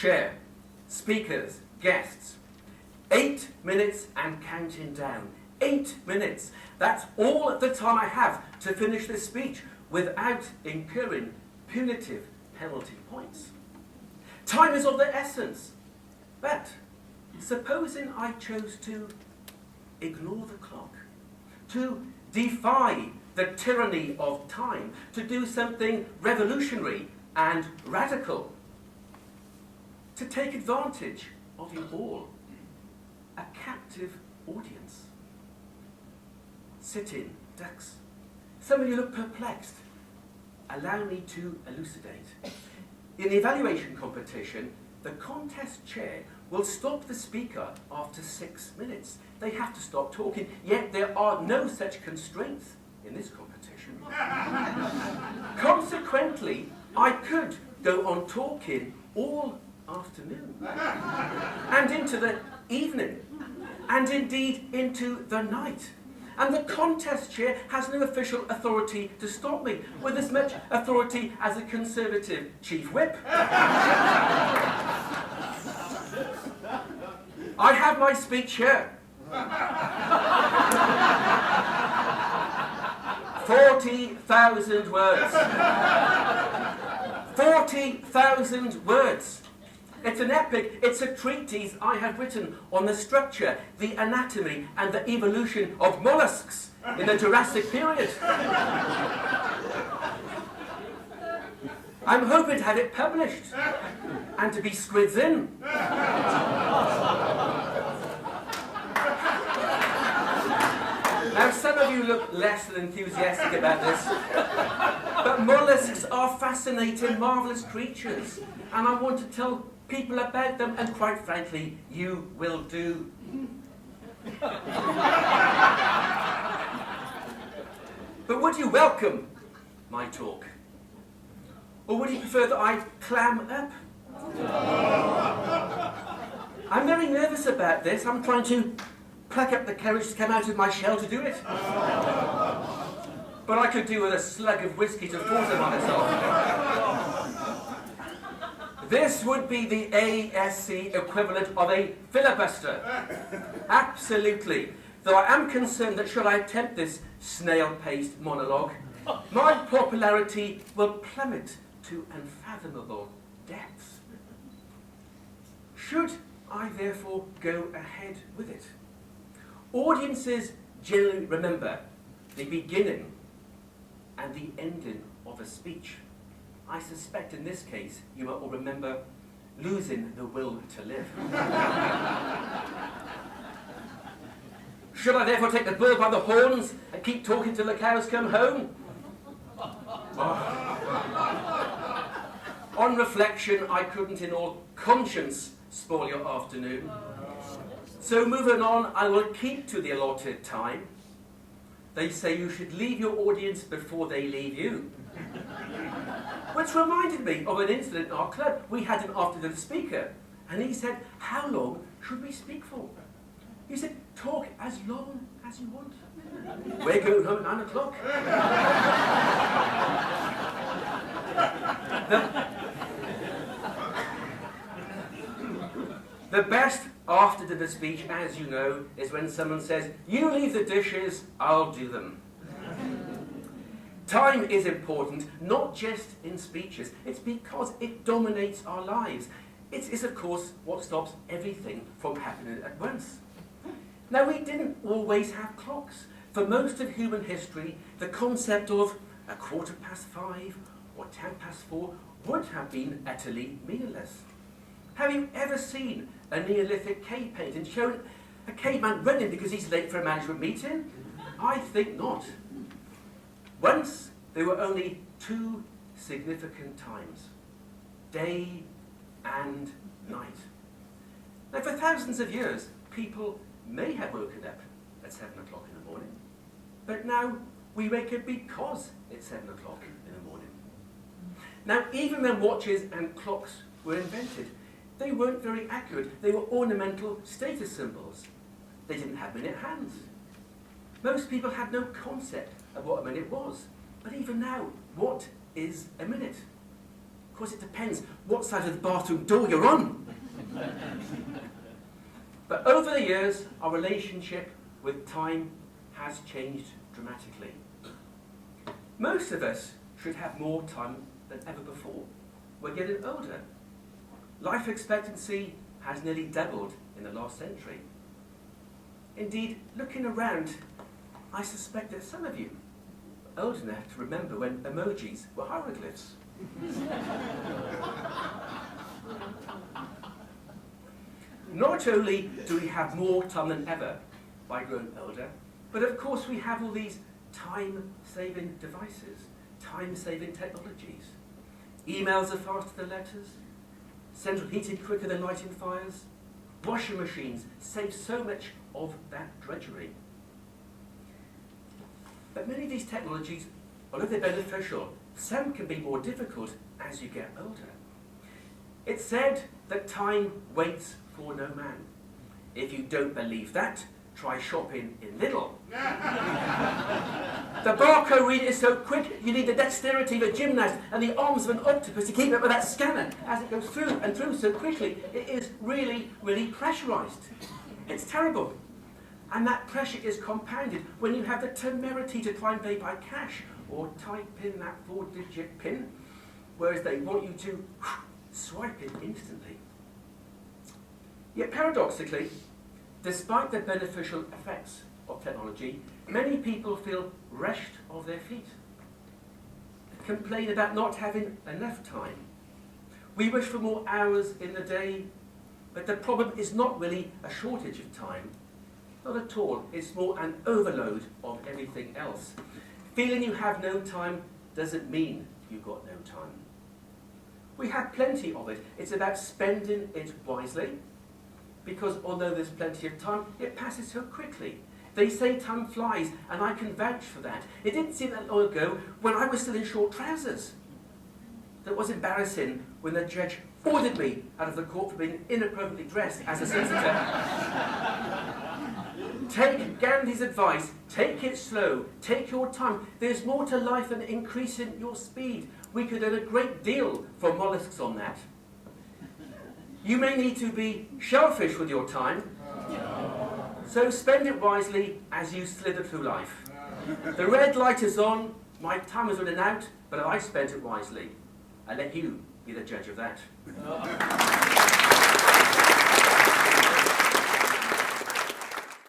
chair, speakers, guests. 8 minutes and counting down. 8 minutes. That's all the time I have to finish this speech without incurring punitive penalty points. Time is of the essence. But supposing I chose to ignore the clock, to defy the tyranny of time, to do something revolutionary and radical, to take advantage of you all, a captive audience. Sit in, ducks. Some of you look perplexed. Allow me to elucidate. In the evaluation competition, the contest chair will stop the speaker after 6 minutes. They have to stop talking, yet there are no such constraints in this competition. Consequently, I could go on talking all afternoon and into the evening and indeed into the night. And the contest chair has no official authority to stop me, with as much authority as a Conservative chief whip. I have my speech here. 40,000 words. 40,000 words. It's an epic, it's a treatise I have written on the structure, the anatomy, and the evolution of mollusks in the Jurassic period. I'm hoping to have it published and to be squids in. Now, some of you look less than enthusiastic about this, but mollusks are fascinating, marvellous creatures, and I want to tell people about them, and quite frankly, you will do. But would you welcome my talk? Or would you prefer that I clam up? I'm very nervous about this. I'm trying to pluck up the courage to come out of my shell to do it. But I could do with a slug of whiskey to force it on itself. This would be the ASC equivalent of a filibuster. Absolutely. Though I am concerned that should I attempt this snail-paced monologue, my popularity will plummet to unfathomable depths. Should I therefore go ahead with it? Audiences generally remember the beginning and the ending of a speech. I suspect in this case you will all remember losing the will to live. Should I therefore take the bull by the horns and keep talking till the cows come home? On reflection, I couldn't in all conscience spoil your afternoon. So moving on, I will keep to the allotted time. They say you should leave your audience before they leave you. Which reminded me of an incident in our club. We had an afternoon speaker, and he said, "How long should we speak for?" He said, "Talk as long as you want. We're going home at 9 o'clock. The best after the speech, as you know, is when someone says, "You leave the dishes, I'll do them." Time is important, not just in speeches. It's because it dominates our lives. It is, of course, what stops everything from happening at once. Now, we didn't always have clocks. For most of human history, the concept of a 5:15 or 4:10 would have been utterly meaningless. Have you ever seen a Neolithic cave painting showing a caveman running because he's late for a management meeting? I think not. Once, there were only two significant times: day and night. Now, for thousands of years, people may have woken up at 7 o'clock in the morning, but now we wake up because it's 7 o'clock in the morning. Now, even when watches and clocks were invented, they weren't very accurate. They were ornamental status symbols. They didn't have minute hands. Most people had no concept of what a minute was. But even now, what is a minute? Of course, it depends what side of the bathroom door you're on. But over the years, our relationship with time has changed dramatically. Most of us should have more time than ever before. We're getting older. Life expectancy has nearly doubled in the last century. Indeed, looking around, I suspect that some of you are old enough to remember when emojis were hieroglyphs. Not only do we have more time than ever by growing older, but of course we have all these time-saving devices, time-saving technologies. Emails are faster than letters, central heating quicker than lighting fires, washing machines save so much of that drudgery. But many of these technologies, although they're beneficial, some can be more difficult as you get older. It's said that time waits for no man. If you don't believe that, try shopping in Lidl. The barcode reader is so quick, you need the dexterity of a gymnast and the arms of an octopus to keep up with that scanner as it goes through and through so quickly. It is really, really pressurized. It's terrible. And that pressure is compounded when you have the temerity to try and pay by cash or type in that 4-digit PIN, whereas they want you to swipe it instantly. Yet paradoxically, despite the beneficial effects of technology, many people feel wreshed off their feet, complain about not having enough time. We wish for more hours in the day, but the problem is not really a shortage of time. Not at all. It's more an overload of everything else. Feeling you have no time doesn't mean you've got no time. We have plenty of it. It's about spending it wisely, because although there's plenty of time, it passes so quickly. They say time flies, and I can vouch for that. It didn't seem that long ago when I was still in short trousers. That was embarrassing when the judge ordered me out of the court for being inappropriately dressed as a solicitor. Take Gandhi's advice, take it slow, take your time. There's more to life than increasing your speed. We could earn a great deal from mollusks on that. You may need to be shellfish with your time, so spend it wisely as you slither through life. The red light is on, my time is running out, but I spent it wisely. I let you be the judge of that.